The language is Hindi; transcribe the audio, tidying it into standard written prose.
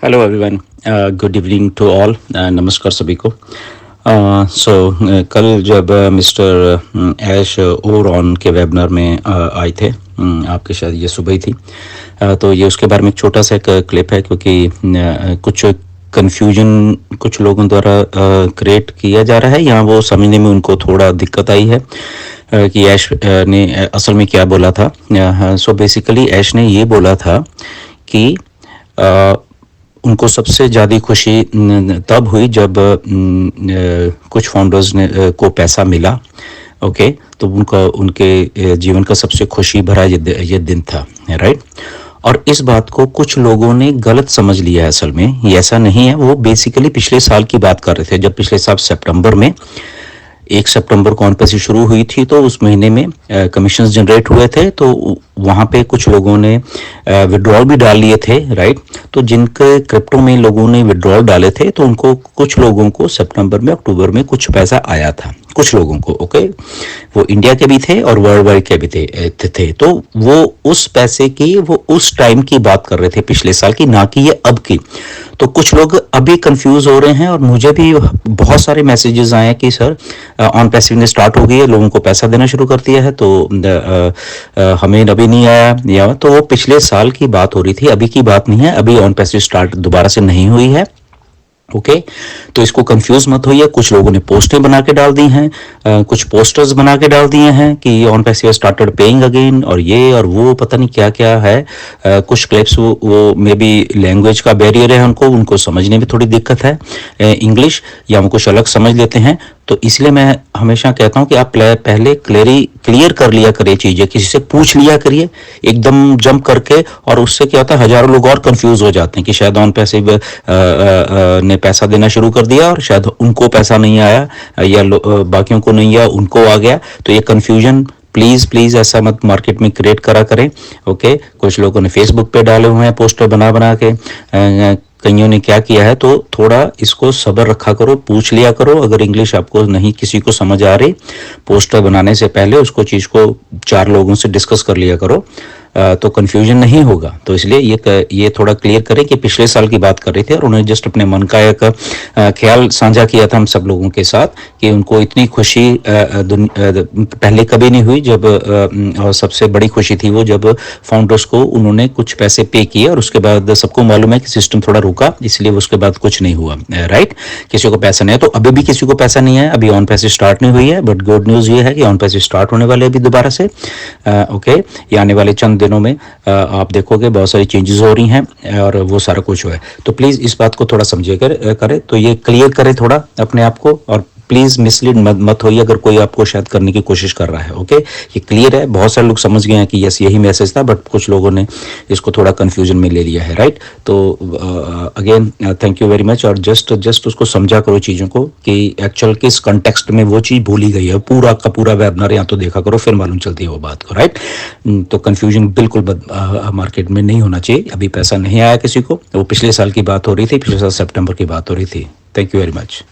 Hello everyone, good evening to all, नमस्कार सभी को। कल जब मिस्टर ऐश ओरॉन के वेबिनार में आए थे, आपके शायद ये सुबह ही थी। तो ये उसके बारे में एक छोटा सा एक क्लिप है, क्योंकि कुछ कन्फ्यूजन कुछ लोगों द्वारा क्रिएट किया जा रहा है, या वो समझने में उनको थोड़ा दिक्कत आई है कि ऐश ने असल में क्या बोला था। सो बेसिकली ऐश ने ये बोला था कि उनको सबसे ज़्यादा खुशी तब हुई जब कुछ फाउंडर्स ने को पैसा मिला। ओके, तो उनका उनके जीवन का सबसे खुशी भरा ये दिन था, राइट। और इस बात को कुछ लोगों ने गलत समझ लिया है। असल में ये ऐसा नहीं है। वो बेसिकली पिछले साल की बात कर रहे थे, जब पिछले साल सितंबर में 1 सितंबर को ऑन पैसे शुरू हुई थी, तो उस महीने में कमीशन जनरेट हुए थे। तो वहाँ पे कुछ लोगों ने विड्रॉल भी डाल लिए थे, राइट। तो जिनके क्रिप्टो में लोगों ने विड्रॉल डाले थे, तो उनको कुछ लोगों को सितंबर में अक्टूबर में कुछ पैसा आया था, कुछ लोगों को। ओके, वो इंडिया के भी थे और वर्ल्ड वाइड के भी थे। तो वो उस पैसे की, वो उस टाइम की बात कर रहे थे, पिछले साल की, ना कि ये अब की। तो कुछ लोग अभी कंफ्यूज हो रहे हैं, और मुझे भी बहुत सारे मैसेजेस आए हैं कि सर ऑन पैसिव ने स्टार्ट हो गई है, लोगों को पैसा देना शुरू कर दिया है, तो हमें अभी नहीं आया। या तो वो पिछले साल की बात हो रही थी, अभी की बात नहीं है। अभी ऑन पैसिव स्टार्ट दोबारा से नहीं हुई है। ओके, तो इसको कंफ्यूज मत होइए। कुछ लोगों ने पोस्टें बना के डाल दी हैं, कुछ पोस्टर्स बना के डाल दिए हैं कि on passive started paying again, और ये और वो पता नहीं क्या क्या है। कुछ क्लिप्स वो मे बी लैंग्वेज का बैरियर है, उनको समझने में थोड़ी दिक्कत है इंग्लिश, या वो कुछ अलग समझ लेते हैं। तो इसलिए मैं हमेशा कहता हूं कि आप पहले क्लियर कर लिया करिए चीजें, किसी से पूछ लिया करिए एकदम जंप करके। और उससे क्या होता है, हजारों लोग और कंफ्यूज हो जाते हैं कि शायद ऑन पैसिव ने पैसा देना शुरू कर दिया और शायद उनको पैसा नहीं आया, या बाकियों को नहीं आया, उनको आ गया। तो ये कंफ्यूजन प्लीज प्लीज ऐसा मत मार्केट में क्रिएट करा करें। ओके, कुछ लोगों ने फेसबुक पे डाले हुए हैं पोस्टर बना बना के, कईयों ने क्या किया है। तो थोड़ा इसको सब्र रखा करो, पूछ लिया करो। अगर इंग्लिश आपको नहीं किसी को समझ आ रही, पोस्टर बनाने से पहले उसको चीज को 4 लोगों से डिस्कस कर लिया करो, तो कंफ्यूजन नहीं होगा। तो इसलिए ये थोड़ा क्लियर करें कि पिछले साल की बात कर रहे थे, और उन्होंने जस्ट अपने मन का एक ख्याल साझा किया था हम सब लोगों के साथ कि उनको इतनी खुशी पहले कभी नहीं हुई। जब और सबसे बड़ी खुशी थी वो जब फाउंडर्स को उन्होंने कुछ पैसे पे किए, और उसके बाद सबको मालूम है कि सिस्टम थोड़ा रुका, इसलिए उसके बाद कुछ नहीं हुआ, राइट। किसी को पैसा नहीं है, तो अभी भी किसी को पैसा नहीं है, अभी ऑन पैसे स्टार्ट नहीं हुई है। बट गुड न्यूज ये है कि ऑन पैसे स्टार्ट होने वाले अभी दोबारा से। ओके, ये आने वाले चंद दिनों में आप देखोगे बहुत सारी चेंजेस हो रही हैं, और वो सारा कुछ हुआ है। तो प्लीज इस बात को थोड़ा समझिए करें, तो ये क्लियर करें थोड़ा अपने आप को, और प्लीज मिसलीड मत होइए अगर कोई आपको शायद करने की कोशिश कर रहा है। ओके, ये क्लियर है। बहुत सारे लोग समझ गए हैं कि यस यही मैसेज था, बट कुछ लोगों ने इसको थोड़ा कंफ्यूजन में ले लिया है, राइट। तो again thank you very much. और जस्ट उसको समझा करो चीज़ों को कि एक्चुअल किस कंटेक्स्ट में वो चीज़ बोली गई है। पूरा का पूरा वेबिनार या तो देखा करो, फिर मालूम चलती है वो बात को, राइट। तो कंफ्यूजन बिल्कुल मार्केट में नहीं होना चाहिए। अभी पैसा नहीं आया किसी को, वो पिछले साल की बात हो रही थी, पिछले साल सितंबर की बात हो रही थी। Thank you very much.